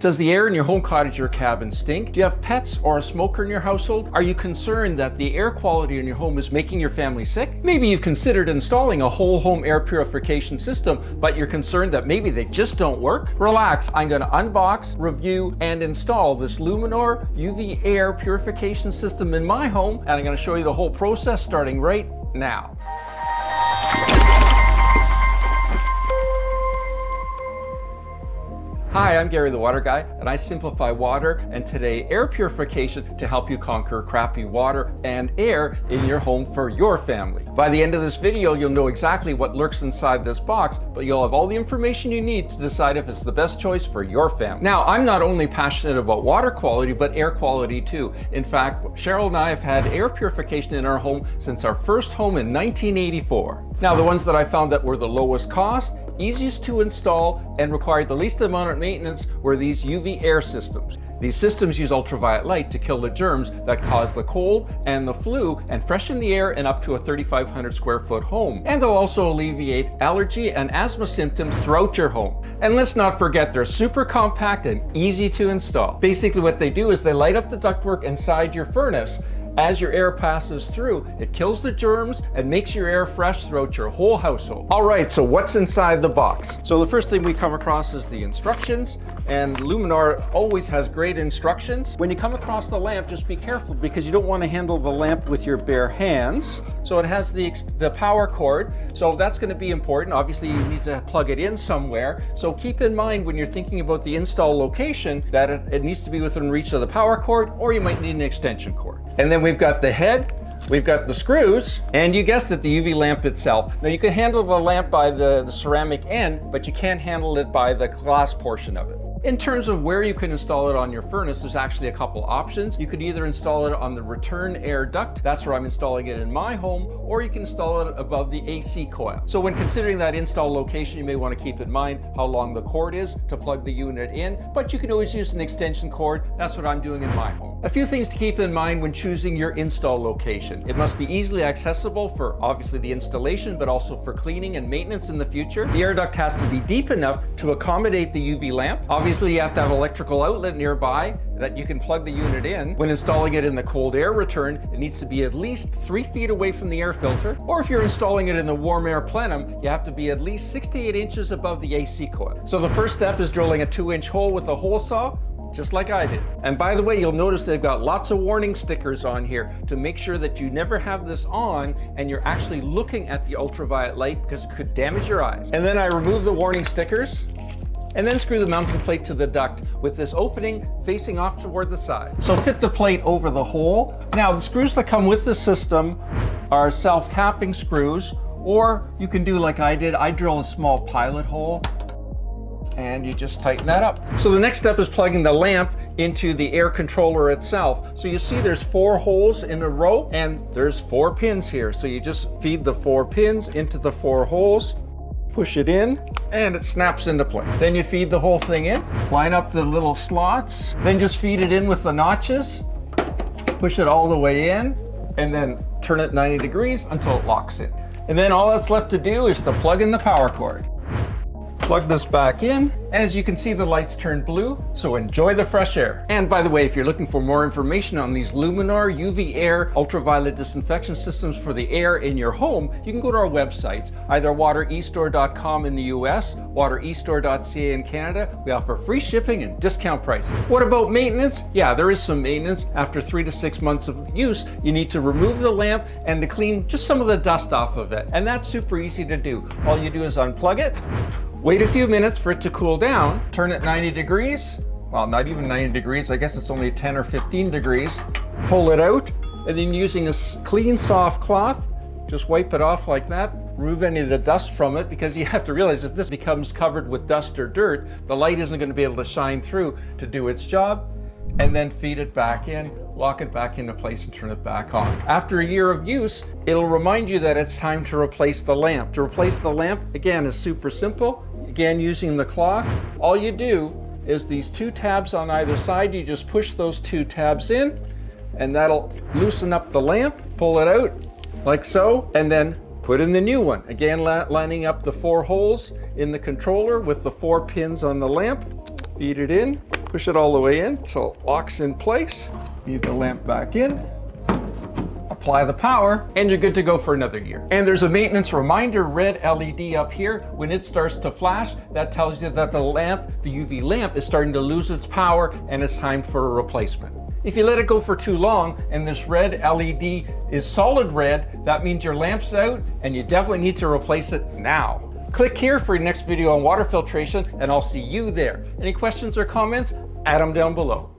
Does the air in your home, cottage, or cabin stink? Do you have pets or a smoker in your household? Are you concerned that the air quality in your home is making your family sick? Maybe you've considered installing a whole home air purification system, but you're concerned that maybe they just don't work? Relax, I'm going to unbox, review, and install this Luminor UV Air purification system in my home, and I'm going to show you the whole process starting right now. Hi, I'm Gary the Water Guy, and I simplify water and today air purification to help you conquer crappy water and air in your home for your family. By the end of this video, you'll know exactly what lurks inside this box, but you'll have all the information you need to decide if it's the best choice for your family. Now, I'm not only passionate about water quality, but air quality too. In fact, Cheryl and I have had air purification in our home since our first home in 1984. Now, the ones that I found that were the lowest cost, easiest to install, and required the least amount of maintenance were these UV air systems. These systems use ultraviolet light to kill the germs that cause the cold and the flu and freshen the air in up to a 3,500 square foot home. And they'll also alleviate allergy and asthma symptoms throughout your home. And let's not forget, they're super compact and easy to install. Basically what they do is they light up the ductwork inside your furnace. As your air passes through, it kills the germs and makes your air fresh throughout your whole household. All right, so what's inside the box? So the first thing we come across is the instructions, and Luminor always has great instructions. When you come across the lamp, just be careful because you don't want to handle the lamp with your bare hands. So it has the power cord, so that's going to be important. Obviously, you need to plug it in somewhere. So keep in mind when you're thinking about the install location that it needs to be within reach of the power cord, or you might need an extension cord. And then we've got the head, we've got the screws, and you guessed it, the UV lamp itself. Now you can handle the lamp by the ceramic end, but you can't handle it by the glass portion of it. In terms of where you can install it on your furnace, there's actually a couple options. You could either install it on the return air duct, that's where I'm installing it in my home, or you can install it above the AC coil. So when considering that install location, you may want to keep in mind how long the cord is to plug the unit in, but you can always use an extension cord. That's what I'm doing in my home. A few things to keep in mind when choosing your install location. It must be easily accessible for obviously the installation, but also for cleaning and maintenance in the future. The air duct has to be deep enough to accommodate the UV lamp. Obviously, you have to have an electrical outlet nearby that you can plug the unit in. When installing it in the cold air return, it needs to be at least 3 feet away from the air filter. Or if you're installing it in the warm air plenum, you have to be at least 6 to 8 inches above the AC coil. So the first step is drilling a 2-inch hole with a hole saw, just like I did. And by the way, you'll notice they've got lots of warning stickers on here to make sure that you never have this on and you're actually looking at the ultraviolet light because it could damage your eyes. And then I remove the warning stickers and then screw the mounting plate to the duct with this opening facing off toward the side. So fit the plate over the hole. Now the screws that come with the system are self-tapping screws, or you can do like I did. I drill a small pilot hole and you just tighten that up. So the next step is plugging the lamp into the air controller itself. So you see there's 4 holes in a row and there's 4 pins here. So you just feed the 4 pins into the 4 holes, push it in, and it snaps into place. Then you feed the whole thing in, line up the little slots, then just feed it in with the notches, push it all the way in, and then turn it 90 degrees until it locks in. And then all that's left to do is to plug in the power cord. Plug this back in, and as you can see, the lights turn blue, so enjoy the fresh air. And by the way, if you're looking for more information on these Luminor UV Air ultraviolet disinfection systems for the air in your home, you can go to our websites, either waterestore.com in the US, waterestore.ca in Canada. We offer free shipping and discount pricing. What about maintenance? Yeah, there is some maintenance. After 3 to 6 months of use, you need to remove the lamp and to clean just some of the dust off of it. And that's super easy to do. All you do is unplug it, wait a few minutes for it to cool down, turn it 90 degrees, well, not even 90 degrees, I guess it's only 10 or 15 degrees, pull it out, and then using a clean, soft cloth, just wipe it off like that, remove any of the dust from it, because you have to realize if this becomes covered with dust or dirt, the light isn't going to be able to shine through to do its job, and then feed it back in, lock it back into place and turn it back on. After a year of use, it'll remind you that it's time to replace the lamp. To replace the lamp, again, is super simple. Again, using the cloth, all you do is these 2 tabs on either side, you just push those 2 tabs in and that'll loosen up the lamp, pull it out like so, and then put in the new one. Again, lining up the 4 holes in the controller with the 4 pins on the lamp, feed it in, Push it all the way in until it locks in place. Feed the lamp back in. Apply the power, and you're good to go for another year. And there's a maintenance reminder red LED up here. When it starts to flash, that tells you that the UV lamp is starting to lose its power and it's time for a replacement. If you let it go for too long and this red LED is solid red, that means your lamp's out and you definitely need to replace it now. Click here for your next video on water filtration and I'll see you there. Any questions or comments? Add them down below.